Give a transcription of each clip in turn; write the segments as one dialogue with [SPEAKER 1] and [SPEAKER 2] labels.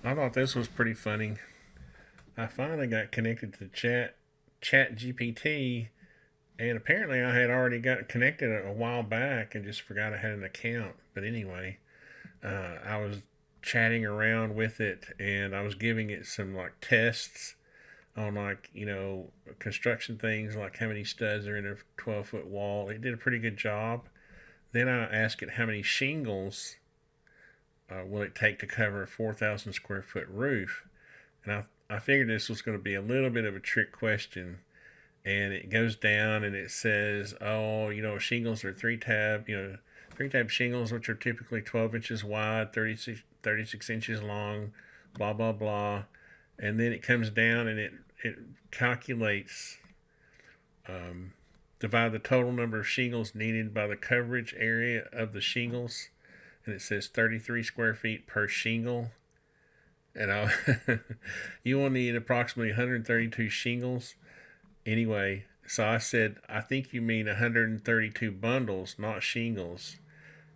[SPEAKER 1] I thought this was pretty funny. I finally got connected to ChatGPT, and apparently I had already got connected a while back and just forgot I had an account. But anyway, I was chatting around with it, and I was giving it some like tests on construction things, like how many studs are in a 12-foot wall. It did a pretty good job. Then I asked it how many shingles will it take to cover a 4,000 square foot roof, and I figured this was going to be a little bit of a trick question. And it goes down and it says, oh, shingles are three tab shingles, which are typically 12 inches wide, 36 inches long, blah, blah, blah. And then it comes down and it calculates, divide the total number of shingles needed by the coverage area of the shingles. And it says 33 square feet per shingle. And you will need approximately 132 shingles. Anyway, so I said, I think you mean 132 bundles, not shingles.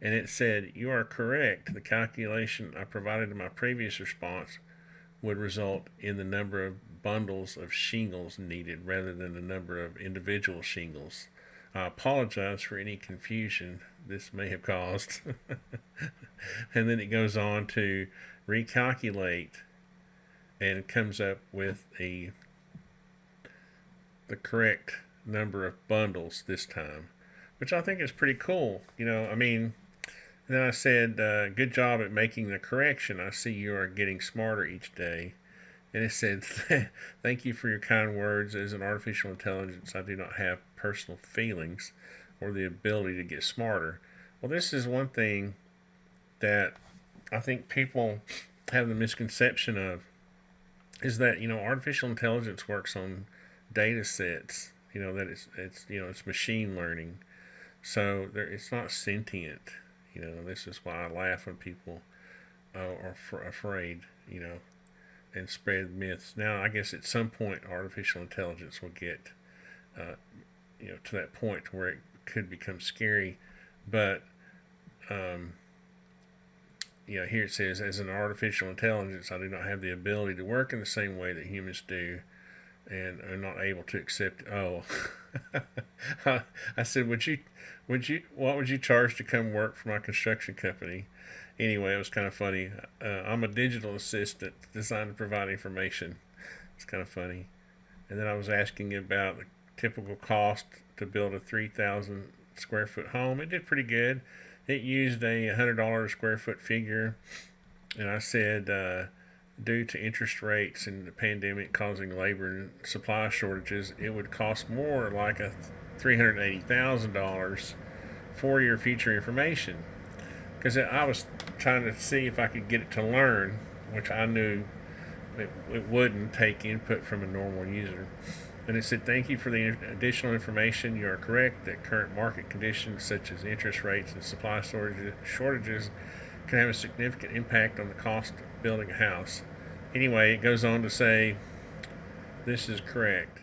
[SPEAKER 1] And it said, you are correct. The calculation I provided in my previous response would result in the number of bundles of shingles needed rather than the number of individual shingles. I apologize for any confusion this may have caused. And then it goes on to recalculate and comes up with the correct number of bundles this time, which I think is pretty cool. Then I said, good job at making the correction. I see you are getting smarter each day. And it said, thank you for your kind words. As an artificial intelligence, I do not have personal feelings or the ability to get smarter. Well, this is one thing that I think people have the misconception of, is that, artificial intelligence works on data sets, that it's machine learning. So it's not sentient. This is why I laugh when people are afraid, and spread myths. Now, I guess at some point, artificial intelligence will get, to that point where it could become scary. But, here it says, as an artificial intelligence, I do not have the ability to work in the same way that humans do, and are not able to accept. Oh, I said, what would you charge to come work for my construction company? Anyway, it was kind of funny. I'm a digital assistant designed to provide information. It's kind of funny. And then I was asking about the typical cost to build a 3,000 square foot home. It did pretty good. It used a $100 square foot figure, and I said, due to interest rates and the pandemic causing labor and supply shortages, it would cost more, like a $380,000 for your future information. Because I was trying to see if I could get it to learn, which I knew it wouldn't take input from a normal user. And it said, thank you for the additional information. You are correct that current market conditions, such as interest rates and supply shortages, can have a significant impact on the cost of building a house. Anyway, it goes on to say, this is correct.